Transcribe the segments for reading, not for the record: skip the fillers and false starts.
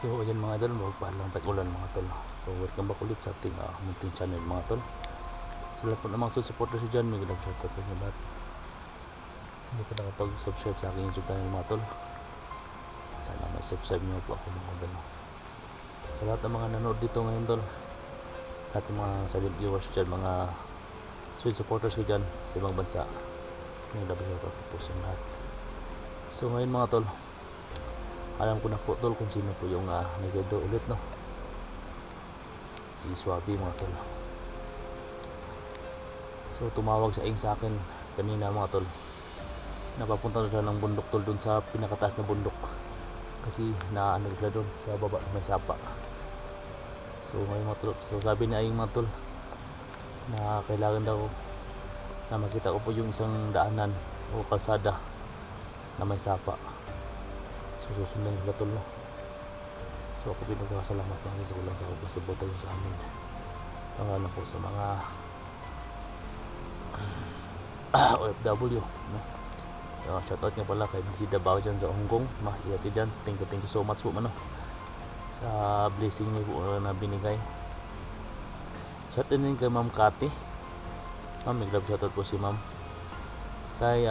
So ayan mga idol, magpaalang tag-ulan mga tol. So welcome back ulit sa ating munting channel mga tol. Sa lahat po ng mga supporters dyan, may gandang shoutout sa inyo lahat. Hindi pa nakapag-subscribe sa aking YouTube channel mga tol, sana ma-subscribe nyo po ako mga idol. Sa lahat ng mga nanood dito ngayon tol, lahat ng mga silent viewers dyan, mga sweet supporters ko dyan sa ibang bansa, may gandang shoutout po sa lahat. So ngayon mga tol, alam ko na po tol kung sino po yung nagdo ulit, no? Si Swaby mga tol. So tumawag sa akin kanina mga tol, napapunta na siya ng bundok tol, dun sa pinakataas na bundok, kasi naano siya dun sa baba may sapa. So ngayon mga tol, so sabi niya ay mga tol na kailangan daw na makita ko po yung isang daanan o kalsada na may sapa. So susundan nila tol, no? So ako pinagkakasalamat lang sa kulang sa kapasubo tayo sa amin, pangalan po sa mga OFW, no? Shoutout nga pala kay BC Dabao dyan sa Hong Kong, mahiyati dyan. Thank you so much po mano sa blessing niyo po na binigay. Shoutout din kay Ma'am Cathy, ma'am, may grab shoutout po si ma'am. Kay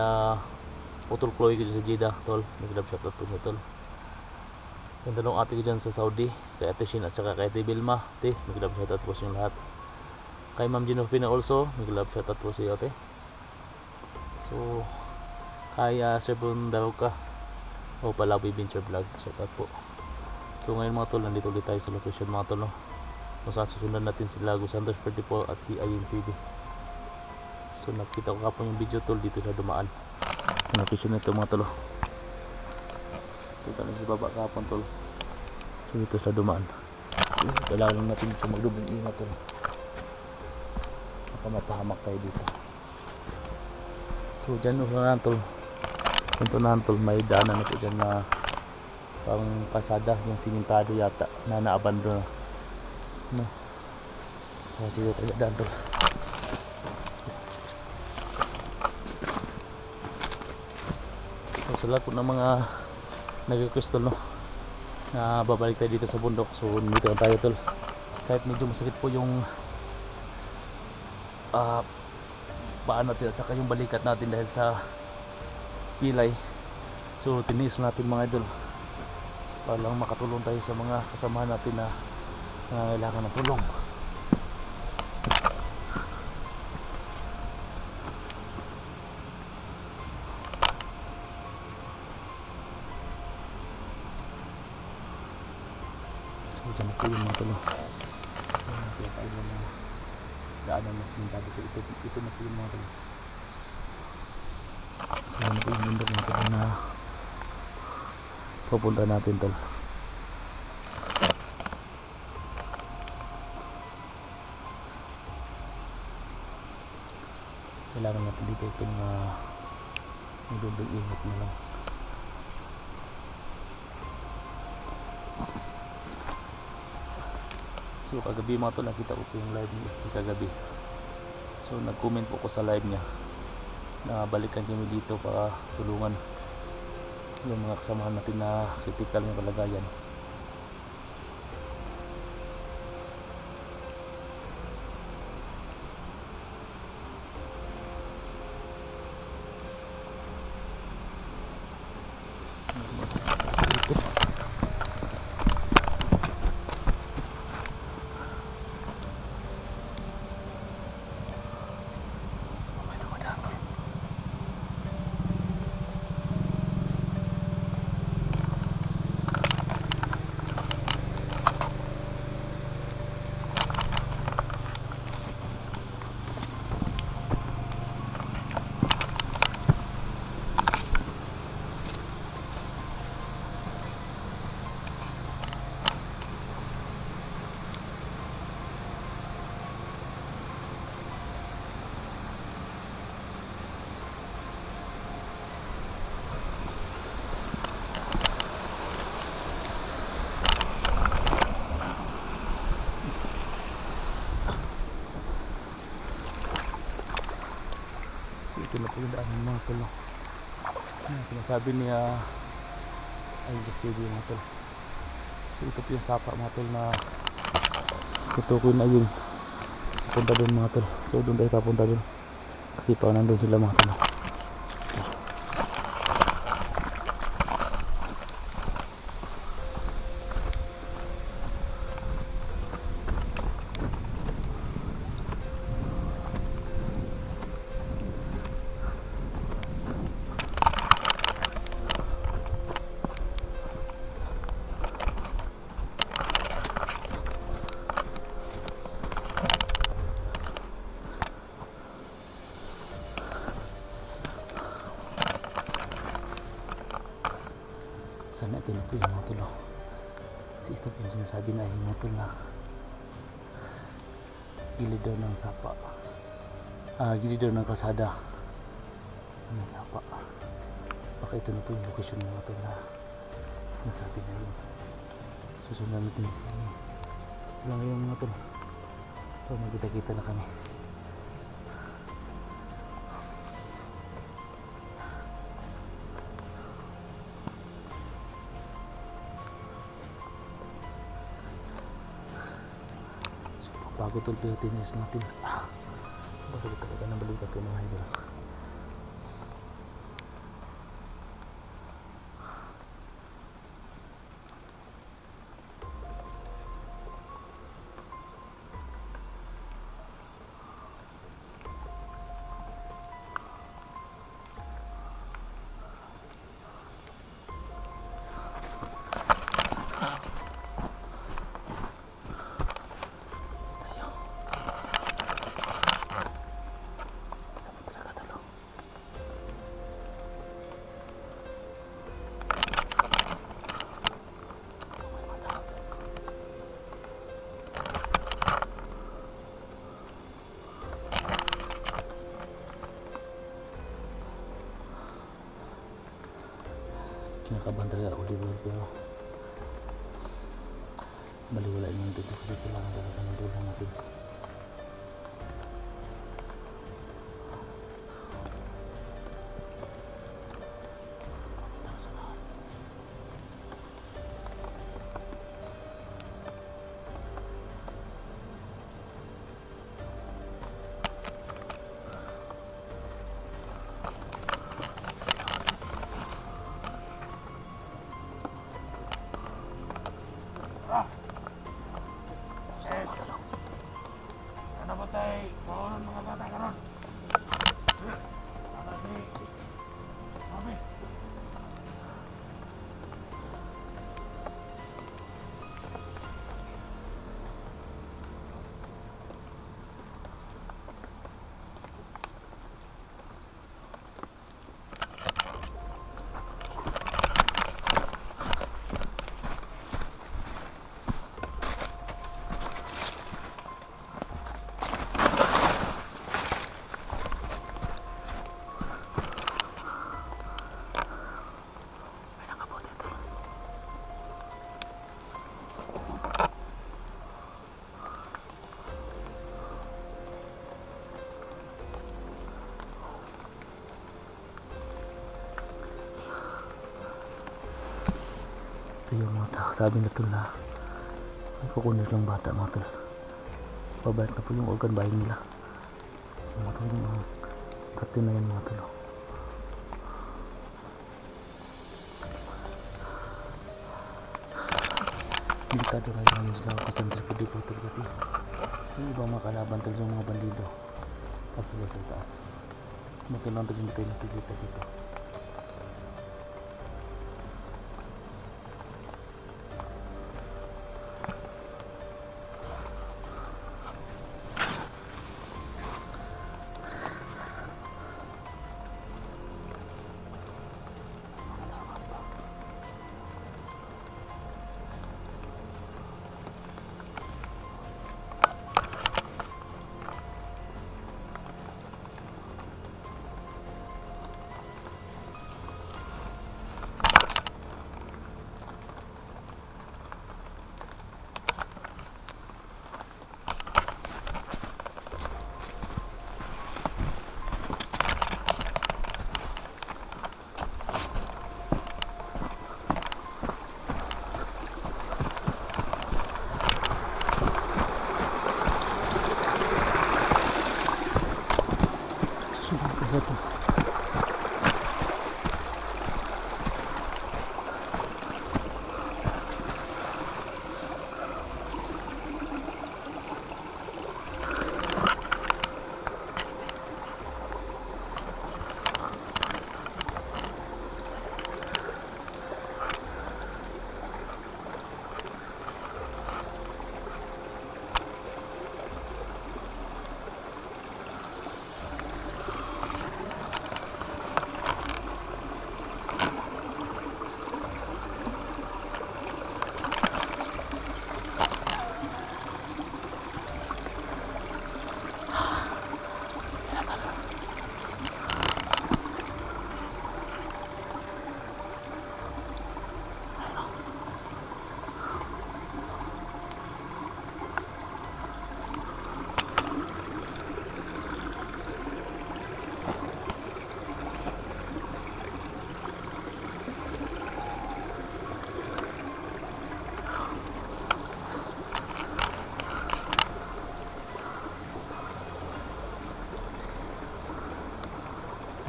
Utol Chloe ko dyan sa Jeddah tol, may grab shoutout po siya tol. Yung dalawang ate ko dyan sa Saudi, kay Ate Shin at saka kay Ate Vilma, may grab shoutout po sa inyo lahat. Kay Ma'am Genovina also, may grab shoutout po sa iyo ate. So kaya Sir Bundaruka o Palaboy Venture Vlog, shoutout po. So ngayon mga tol, nandito ulit tayo sa location mga tol, no? Kung saan susundan natin sila Gus Sanders Pwede po at si Ayin TV. So nakita ko kapon yung video tol, dito na dumaan yung location nito mga tol. Kita na sa baba kapon tol, so dito sila dumaan. So kailangan lang natin ito magdubling ingat tol, baka mapahamak tayo dito. So dyan unahan tol, unahan tol, may daanan na po dyan na pang pasada, yung simentado yata na naabandon na, no? So sige tayo daan tol. So sa lahat po ng mga nag-request tol, no, na babalik tayo dito sa bundok, so dito tayo tol. Kahit medyo masakit po yung paan natin at saka yung balikat natin dahil sa pilay, so tiniis natin mga idol para lang makatulong tayo sa mga kasamahan natin na nangangailangan ng tulong. So dyan na po yung mga tulong, kaya tayo na daanan na sintado ko, ito na po yung mga tulong. So ano po yung bundok mga tulong na pupunta natin tol. Kailangan natin dito itong magdudog ingat na lang. So kagabi mga tol, nakita ko po yung live niya kagabi. So nag-comment po ko sa live niya na balikan kami dito para tulungan yung mga kasamahan natin na critical ng kalagayan. Ito na po yung daan ng mga tol. Sinasabi niya ay just TV mga tol. So So ito po yung sapa mga tol na tutukoy na yun papunta doon mga tol. So doon tayo papunta doon kasi pa nandun sila mga tol. Sana ito na po yung mga tol. Kasi ito po yung sinasabi na yung mga tol na gilid daw ng sapa, gilid daw ng kalsada ng sapa. Baka ito na po yung lokasyon ng mga tol na sinasabi na yun. Susunod natin siya ito lang yung mga tol. So magkita-kita na kami. Bago tol pero tinis natin. Balik talaga ng balikat ko mga idol. Kinakabahan talaga ako dito pero baliwala yung dito kasi kailangan talaga ng tulong natin. Ito yung mga tao, sabi na tol na may kukunin ng bata mga tol. Pabalik na po yung organ buying nila. Mga tol yung mga tato na yan mga tol. Delikado na yung sila kasandris po dito tol kasi yung ibang mga kalaban tol yung mga bandido kapag sa taas. Mga tol lang tol hindi tayo nakikita dito.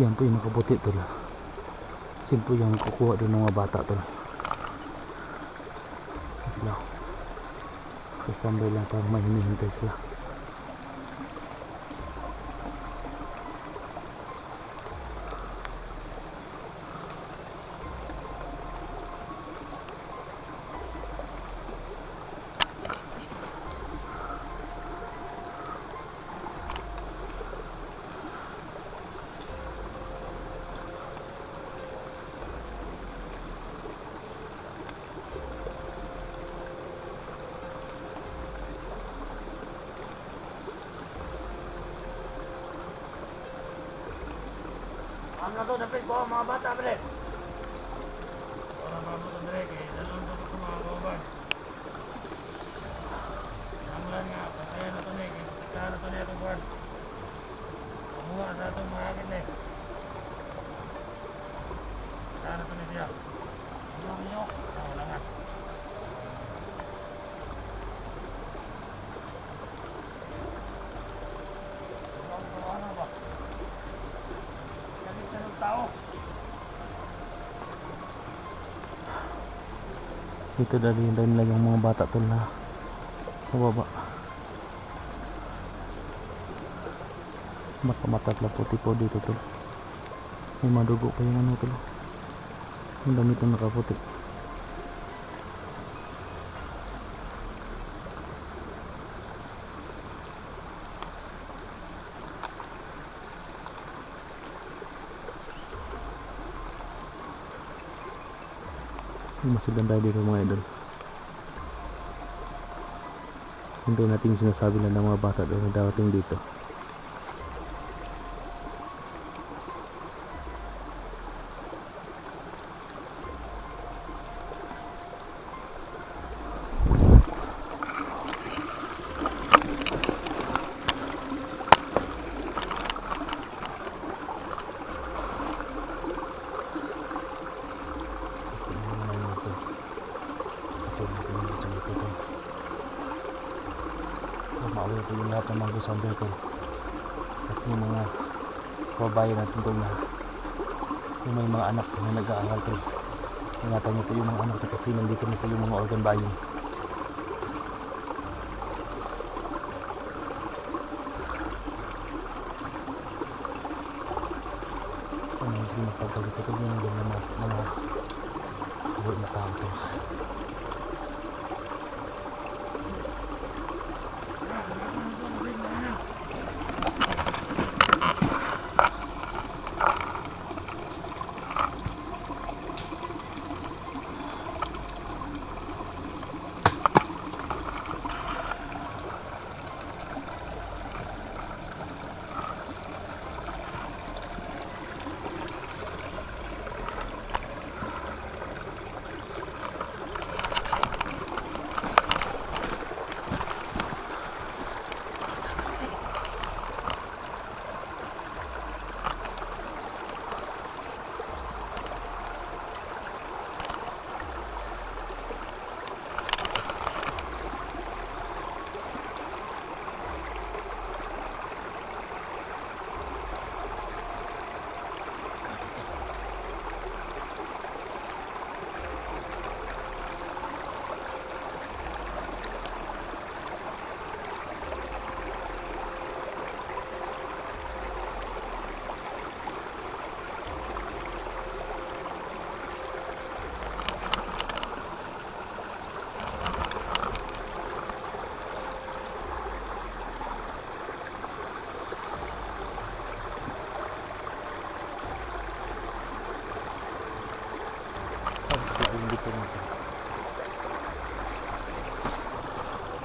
Yan po yung nakaputi tol. Yan po yung kukuha doon ng mga bata tol. Sila. Standby lang parang may hinihintay sila. Na to, dapat ko mga bata pala. Wala pa mo ito direk eh. Dalawang to ko mga kawaban. Namulan nga, pataya na to na eh. Pataya na to na itong buwan. Kamuha sa itong mga agad na eh. Pataya na to na siya. Ano ninyo? Wala nga. Ano ba? Tao. Ito dali lang yung mga bata tol na sa baba. Mata-mata puti po dito tol. May madugo pa yung ano tol. Yung damit na nakaputi. Masudan tayo dito mga idol. Hindi natin sinasabi lang ng mga bata doon na darating dito. Maawin po yung lahat ng mga gusander ko at yung mga kababayan natin ko na yung may mga anak na nag-aaral ko. Ingatan niyo po yung mga anak ko kasi nandito na po yung mga organ buying. So hindi makapagpagito ko yung mga buhay na tao ko.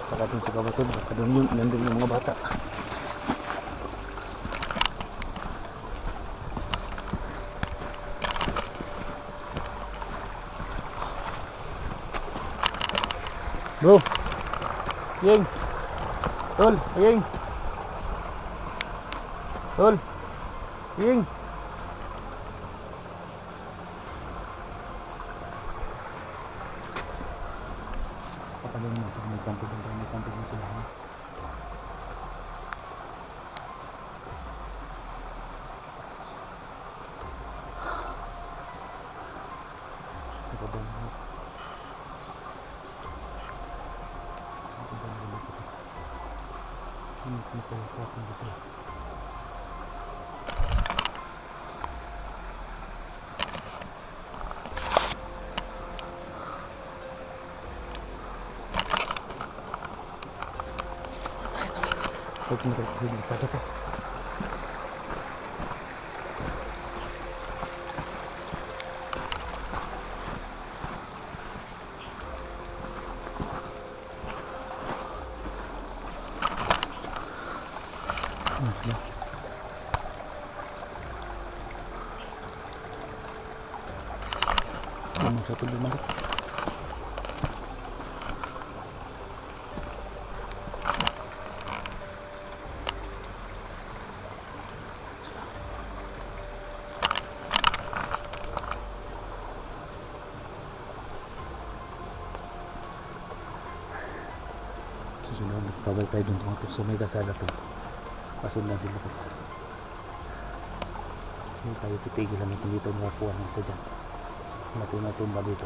Pagdating sa kabatid, baka nandun yung mga bata. Bro, Ying, Tol, Ying, Tol, Ying. Pagkaling mo, may kampig mo sila. Hindi ko sa akin dito. Huwag mo rin kasi dito to. Ano sa ito bumalik? Susunod, pabalik tayo dun tumatok sa may kasada to. Pasundan sila ko. Hindi tayo titigil naman kung dito nakakuha ng isa dyan. Natumba dito.